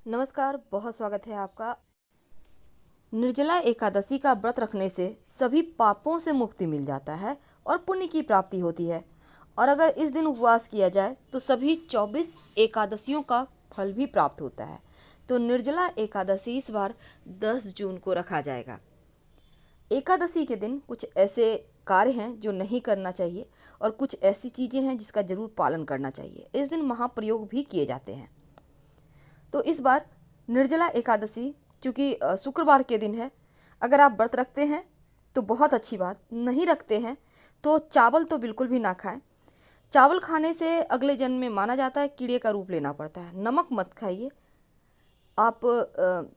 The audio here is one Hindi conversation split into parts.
नमस्कार, बहुत स्वागत है आपका। निर्जला एकादशी का व्रत रखने से सभी पापों से मुक्ति मिल जाता है और पुण्य की प्राप्ति होती है। और अगर इस दिन उपवास किया जाए तो सभी 24 एकादशियों का फल भी प्राप्त होता है। तो निर्जला एकादशी इस बार 10 जून को रखा जाएगा। एकादशी के दिन कुछ ऐसे कार्य हैं जो नहीं करना चाहिए और कुछ ऐसी चीज़ें हैं जिसका जरूर पालन करना चाहिए। इस दिन महाप्रयोग भी किए जाते हैं। तो इस बार निर्जला एकादशी चूँकि शुक्रवार के दिन है, अगर आप व्रत रखते हैं तो बहुत अच्छी बात, नहीं रखते हैं तो चावल तो बिल्कुल भी ना खाएं। चावल खाने से अगले जन्म में माना जाता है कीड़े का रूप लेना पड़ता है। नमक मत खाइए आप,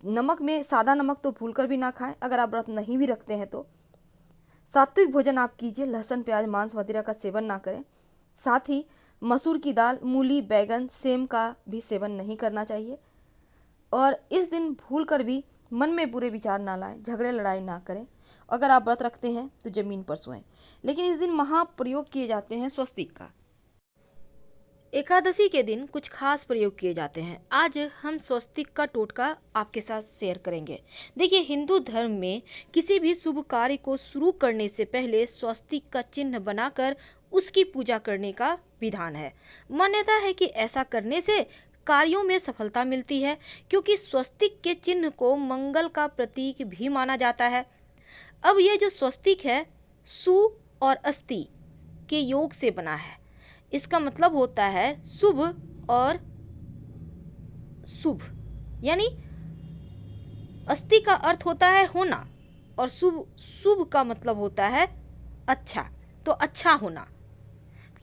नमक में सादा नमक तो भूल कर भी ना खाएं। अगर आप व्रत नहीं भी रखते हैं तो सात्विक भोजन आप कीजिए, लहसुन प्याज मांस मदिरा का सेवन ना करें। साथ ही मसूर की दाल, मूली, बैगन, सेम का भी सेवन नहीं करना चाहिए। और इस दिन भूल कर भी मन में बुरे विचार ना लाएं, झगड़े लड़ाई ना करें। अगर आप व्रत रखते हैं तो जमीन पर सोएं। लेकिन इस दिन महाप्रयोग किए जाते हैं स्वस्तिक का। एकादशी के दिन कुछ खास प्रयोग किए जाते हैं। आज हम स्वस्तिक का टोटका आपके साथ शेयर करेंगे। देखिए, हिंदू धर्म में किसी भी शुभ कार्य को शुरू करने से पहले स्वस्तिक का चिन्ह बनाकर उसकी पूजा करने का विधान है। मान्यता है कि ऐसा करने से कार्यों में सफलता मिलती है, क्योंकि स्वस्तिक के चिन्ह को मंगल का प्रतीक भी माना जाता है। अब ये जो स्वस्तिक है, सु और अस्ति के योग से बना है। इसका मतलब होता है शुभ और शुभ, यानी अस्ति का अर्थ होता है होना और शुभ शुभ का मतलब होता है अच्छा, तो अच्छा होना।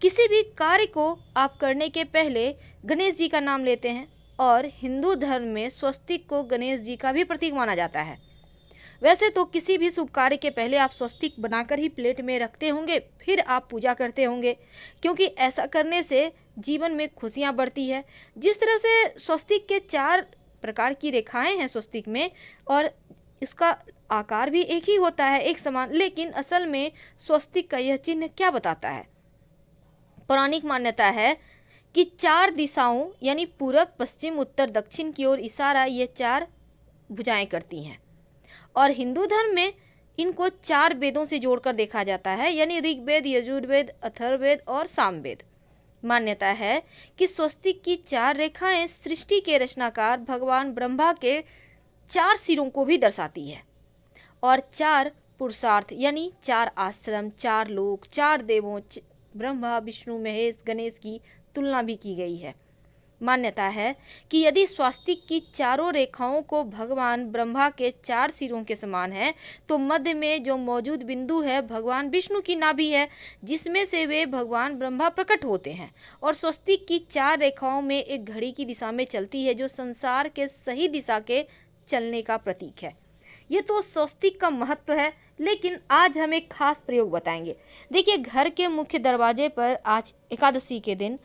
किसी भी कार्य को आप करने के पहले गणेश जी का नाम लेते हैं और हिंदू धर्म में स्वस्तिक को गणेश जी का भी प्रतीक माना जाता है। वैसे तो किसी भी शुभ कार्य के पहले आप स्वस्तिक बनाकर ही प्लेट में रखते होंगे, फिर आप पूजा करते होंगे, क्योंकि ऐसा करने से जीवन में खुशियां बढ़ती है। जिस तरह से स्वस्तिक के 4 प्रकार की रेखाएं हैं स्वस्तिक में, और इसका आकार भी एक ही होता है, एक समान, लेकिन असल में स्वस्तिक का यह चिन्ह क्या बताता है? पौराणिक मान्यता है कि 4 दिशाओं यानी पूरब, पश्चिम, उत्तर, दक्षिण की ओर इशारा ये 4 भुजाएं करती हैं। और हिंदू धर्म में इनको 4 वेदों से जोड़कर देखा जाता है, यानी ऋग्वेद, यजुर्वेद, अथर्ववेद और सामवेद। मान्यता है कि स्वस्तिक की 4 रेखाएं सृष्टि के रचनाकार भगवान ब्रह्मा के 4 सिरों को भी दर्शाती है। और 4 पुरुषार्थ यानी 4 आश्रम, 4 लोक, 4 देवों ब्रह्मा, विष्णु, महेश, गणेश की तुलना भी की गई है। मान्यता है कि यदि स्वस्तिक की चारों रेखाओं को भगवान ब्रह्मा के 4 सिरों के समान है, तो मध्य में जो मौजूद बिंदु है भगवान विष्णु की नाभि है, जिसमें से वे भगवान ब्रह्मा प्रकट होते हैं। और स्वस्तिक की 4 रेखाओं में एक घड़ी की दिशा में चलती है, जो संसार के सही दिशा के चलने का प्रतीक है। ये तो स्वस्तिक का महत्व है, लेकिन आज हम एक खास प्रयोग बताएंगे। देखिए, घर के मुख्य दरवाजे पर आज एकादशी के दिन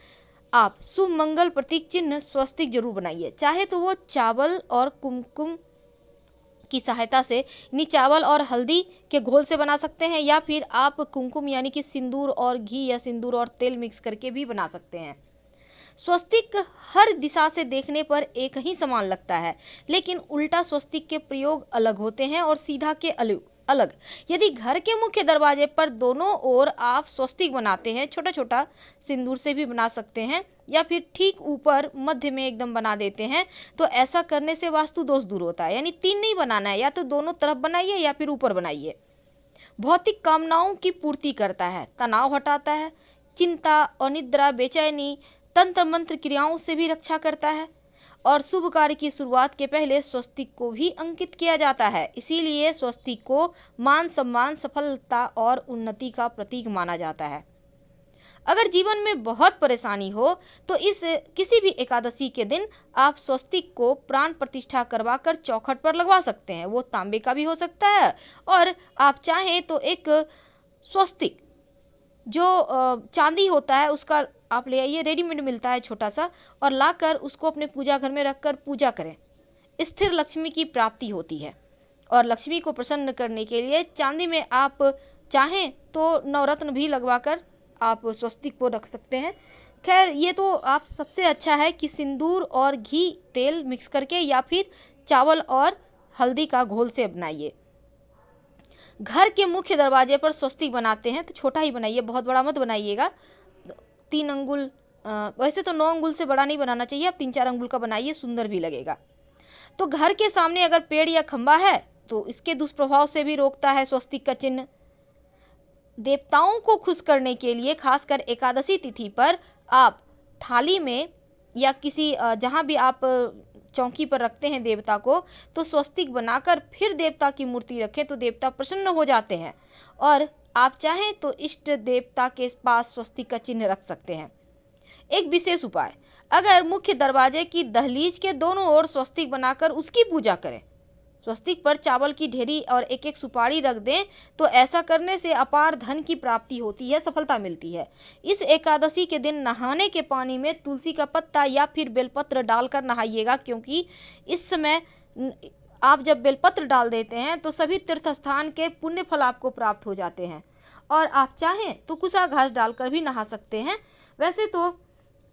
आप शुभ मंगल प्रतीक चिन्ह स्वस्तिक जरूर बनाइए। चाहे तो वो चावल और कुमकुम की सहायता से, यानी चावल और हल्दी के घोल से बना सकते हैं, या फिर आप कुमकुम यानी कि सिंदूर और घी या सिंदूर और तेल मिक्स करके भी बना सकते हैं। स्वस्तिक हर दिशा से देखने पर एक ही समान लगता है, लेकिन उल्टा स्वस्तिक के प्रयोग अलग होते हैं और सीधा के अलग अलग। यदि घर के मुख्य दरवाजे पर दोनों ओर आप स्वस्तिक बनाते हैं, छोटा छोटा सिंदूर से भी बना सकते हैं, या फिर ठीक ऊपर मध्य में एकदम बना देते हैं, तो ऐसा करने से वास्तु दोष दूर होता है। यानी 3 नहीं बनाना है, या तो दोनों तरफ बनाइए या फिर ऊपर बनाइए। भौतिक कामनाओं की पूर्ति करता है, तनाव हटाता है, चिंता, अनिद्रा, बेचैनी, तंत्र मंत्र क्रियाओं से भी रक्षा करता है। और शुभ कार्य की शुरुआत के पहले स्वस्तिक को भी अंकित किया जाता है। इसीलिए स्वस्तिक को मान सम्मान, सफलता और उन्नति का प्रतीक माना जाता है। अगर जीवन में बहुत परेशानी हो तो इस किसी भी एकादशी के दिन आप स्वस्तिक को प्राण प्रतिष्ठा करवाकर चौखट पर लगवा सकते हैं। वो तांबे का भी हो सकता है, और आप चाहें तो एक स्वस्तिक जो चांदी होता है उसका आप ले आइए, रेडीमेड मिलता है छोटा सा, और लाकर उसको अपने पूजा घर में रखकर पूजा करें। स्थिर लक्ष्मी की प्राप्ति होती है। और लक्ष्मी को प्रसन्न करने के लिए चांदी में आप चाहें तो नवरत्न भी लगवाकर आप स्वस्तिक को रख सकते हैं। खैर ये तो आप सबसे अच्छा है कि सिंदूर और घी तेल मिक्स करके या फिर चावल और हल्दी का घोल से बनाइए। घर के मुख्य दरवाजे पर स्वस्तिक बनाते हैं तो छोटा ही बनाइए, बहुत बड़ा मत बनाइएगा। 3 अंगुल, वैसे तो 9 अंगुल से बड़ा नहीं बनाना चाहिए, आप 3-4 अंगुल का बनाइए, सुंदर भी लगेगा। तो घर के सामने अगर पेड़ या खंबा है तो इसके दुष्प्रभाव से भी रोकता है स्वस्तिक का चिन्ह। देवताओं को खुश करने के लिए खासकर एकादशी तिथि पर आप थाली में या किसी जहाँ भी आप चौकी पर रखते हैं देवता को, तो स्वस्तिक बनाकर फिर देवता की मूर्ति रखें तो देवता प्रसन्न हो जाते हैं। और आप चाहें तो इष्ट देवता के पास स्वस्तिक का चिन्ह रख सकते हैं। एक विशेष उपाय, अगर मुख्य दरवाजे की दहलीज के दोनों ओर स्वस्तिक बनाकर उसकी पूजा करें, स्वस्तिक पर चावल की ढेरी और एक एक सुपारी रख दें, तो ऐसा करने से अपार धन की प्राप्ति होती है, सफलता मिलती है। इस एकादशी के दिन नहाने के पानी में तुलसी का पत्ता या फिर बेलपत्र डालकर नहाइएगा, क्योंकि इस समय आप जब बेलपत्र डाल देते हैं तो सभी तीर्थ स्थान के पुण्य फल आपको प्राप्त हो जाते हैं। और आप चाहें तो कुसा घास डालकर भी नहा सकते हैं। वैसे तो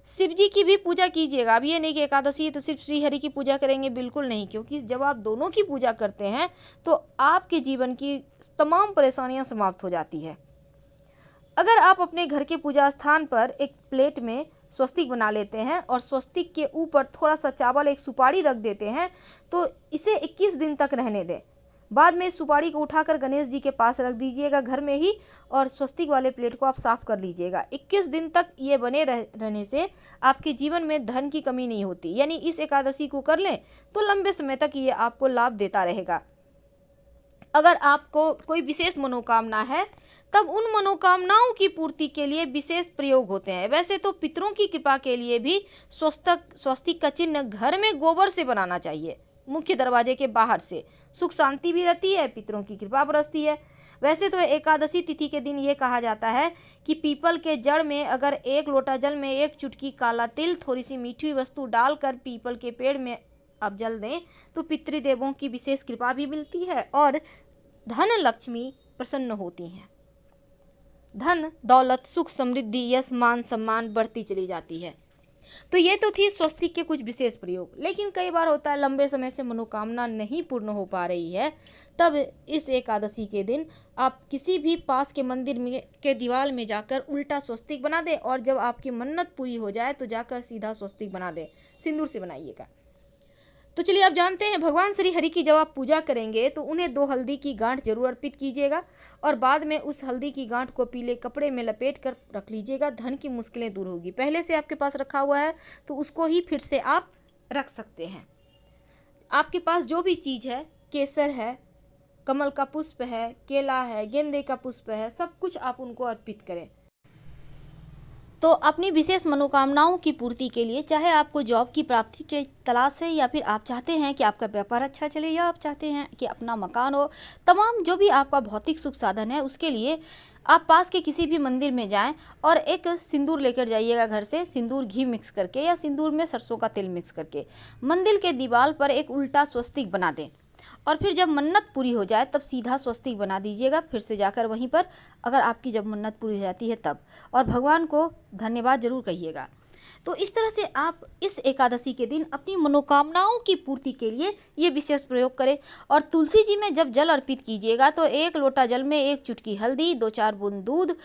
शिव जी की भी पूजा कीजिएगा। अब ये नहीं कि एकादशी है तो सिर्फ श्री हरि की पूजा करेंगे, बिल्कुल नहीं, क्योंकि जब आप दोनों की पूजा करते हैं तो आपके जीवन की तमाम परेशानियां समाप्त हो जाती है। अगर आप अपने घर के पूजा स्थान पर एक प्लेट में स्वस्तिक बना लेते हैं और स्वस्तिक के ऊपर थोड़ा सा चावल, एक सुपारी रख देते हैं, तो इसे 21 दिन तक रहने दें। बाद में इस सुपारी को उठाकर गणेश जी के पास रख दीजिएगा घर में ही, और स्वस्तिक वाले प्लेट को आप साफ कर लीजिएगा। 21 दिन तक ये बने रहने से आपके जीवन में धन की कमी नहीं होती। यानी इस एकादशी को कर लें तो लंबे समय तक ये आपको लाभ देता रहेगा। अगर आपको कोई विशेष मनोकामना है तब उन मनोकामनाओं की पूर्ति के लिए विशेष प्रयोग होते हैं। वैसे तो पितरों की कृपा के लिए भी स्वस्तिक का चिन्ह घर में गोबर से बनाना चाहिए, मुख्य दरवाजे के बाहर से। सुख शांति भी रहती है, पितरों की कृपा बरसती है। वैसे तो एकादशी तिथि के दिन ये कहा जाता है कि पीपल के जड़ में अगर 1 लोटा जल में 1 चुटकी काला तिल, थोड़ी सी मीठी वस्तु डालकर पीपल के पेड़ में आप जल दें तो पितृदेवों की विशेष कृपा भी मिलती है और धन लक्ष्मी प्रसन्न होती हैं। धन दौलत सुख समृद्धि यश मान सम्मान बढ़ती चली जाती है। तो ये तो थी स्वस्तिक के कुछ विशेष प्रयोग। लेकिन कई बार होता है लंबे समय से मनोकामना नहीं पूर्ण हो पा रही है, तब इस एकादशी के दिन आप किसी भी पास के मंदिर में के दीवार में जाकर उल्टा स्वस्तिक बना दें, और जब आपकी मन्नत पूरी हो जाए तो जाकर सीधा स्वस्तिक बना दें। सिंदूर से बनाइएगा। तो चलिए आप जानते हैं भगवान श्री हरि की जब आप पूजा करेंगे तो उन्हें 2 हल्दी की गांठ जरूर अर्पित कीजिएगा, और बाद में उस हल्दी की गांठ को पीले कपड़े में लपेट कर रख लीजिएगा। धन की मुश्किलें दूर होगी। पहले से आपके पास रखा हुआ है तो उसको ही फिर से आप रख सकते हैं। आपके पास जो भी चीज़ है, केसर है, कमल का पुष्प है, केला है, गेंदे का पुष्प है, सब कुछ आप उनको अर्पित करें। तो अपनी विशेष मनोकामनाओं की पूर्ति के लिए, चाहे आपको जॉब की प्राप्ति के तलाश है, या फिर आप चाहते हैं कि आपका व्यापार अच्छा चले, या आप चाहते हैं कि अपना मकान हो, तमाम जो भी आपका भौतिक सुख साधन है, उसके लिए आप पास के किसी भी मंदिर में जाएं और एक सिंदूर लेकर जाइएगा घर से। सिंदूर घी मिक्स करके या सिंदूर में सरसों का तेल मिक्स करके मंदिर के दीवार पर एक उल्टा स्वस्तिक बना दें, और फिर जब मन्नत पूरी हो जाए तब सीधा स्वस्तिक बना दीजिएगा फिर से जाकर वहीं पर, अगर आपकी जब मन्नत पूरी हो जाती है तब, और भगवान को धन्यवाद जरूर कहिएगा। तो इस तरह से आप इस एकादशी के दिन अपनी मनोकामनाओं की पूर्ति के लिए ये विशेष प्रयोग करें। और तुलसी जी में जब जल अर्पित कीजिएगा तो 1 लोटा जल में 1 चुटकी हल्दी, 2-4 बूंद दूध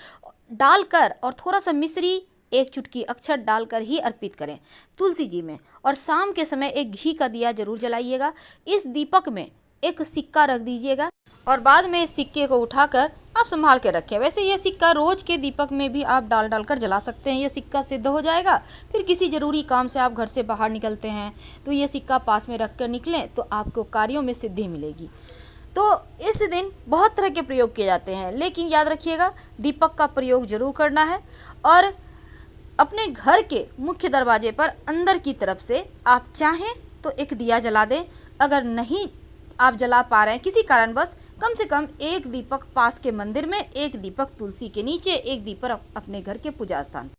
डालकर और थोड़ा सा मिश्री, 1 चुटकी अक्षत डालकर ही अर्पित करें तुलसी जी में। और शाम के समय एक घी का दिया जरूर जलाइएगा। इस दीपक में एक सिक्का रख दीजिएगा और बाद में इस सिक्के को उठाकर आप संभाल के रखें। वैसे ये सिक्का रोज के दीपक में भी आप डाल कर जला सकते हैं। ये सिक्का सिद्ध हो जाएगा। फिर किसी ज़रूरी काम से आप घर से बाहर निकलते हैं तो ये सिक्का पास में रख कर निकलें तो आपको कार्यों में सिद्धि मिलेगी। तो इस दिन बहुत तरह के प्रयोग किए जाते हैं, लेकिन याद रखिएगा दीपक का प्रयोग जरूर करना है। और अपने घर के मुख्य दरवाजे पर अंदर की तरफ से आप चाहें तो एक दिया जला दें। अगर नहीं आप जला पा रहे हैं किसी कारणवश, कम से कम 1 दीपक पास के मंदिर में, 1 दीपक तुलसी के नीचे, 1 दीपक अपने घर के पूजा स्थान।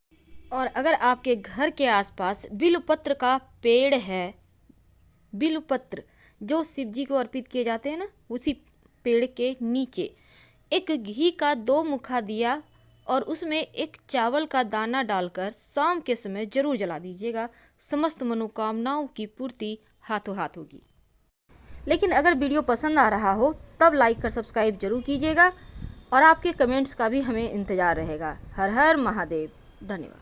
और अगर आपके घर के आसपास बिल्वपत्र का पेड़ है, बिल्वपत्र जो शिव जी को अर्पित किए जाते हैं ना, उसी पेड़ के नीचे एक घी का 2 मुखा दिया और उसमें एक चावल का दाना डालकर शाम के समय जरूर जला दीजिएगा। समस्त मनोकामनाओं की पूर्ति हाथों हाथ होगी। लेकिन अगर वीडियो पसंद आ रहा हो तब लाइक कर सब्सक्राइब जरूर कीजिएगा और आपके कमेंट्स का भी हमें इंतज़ार रहेगा। हर हर महादेव। धन्यवाद।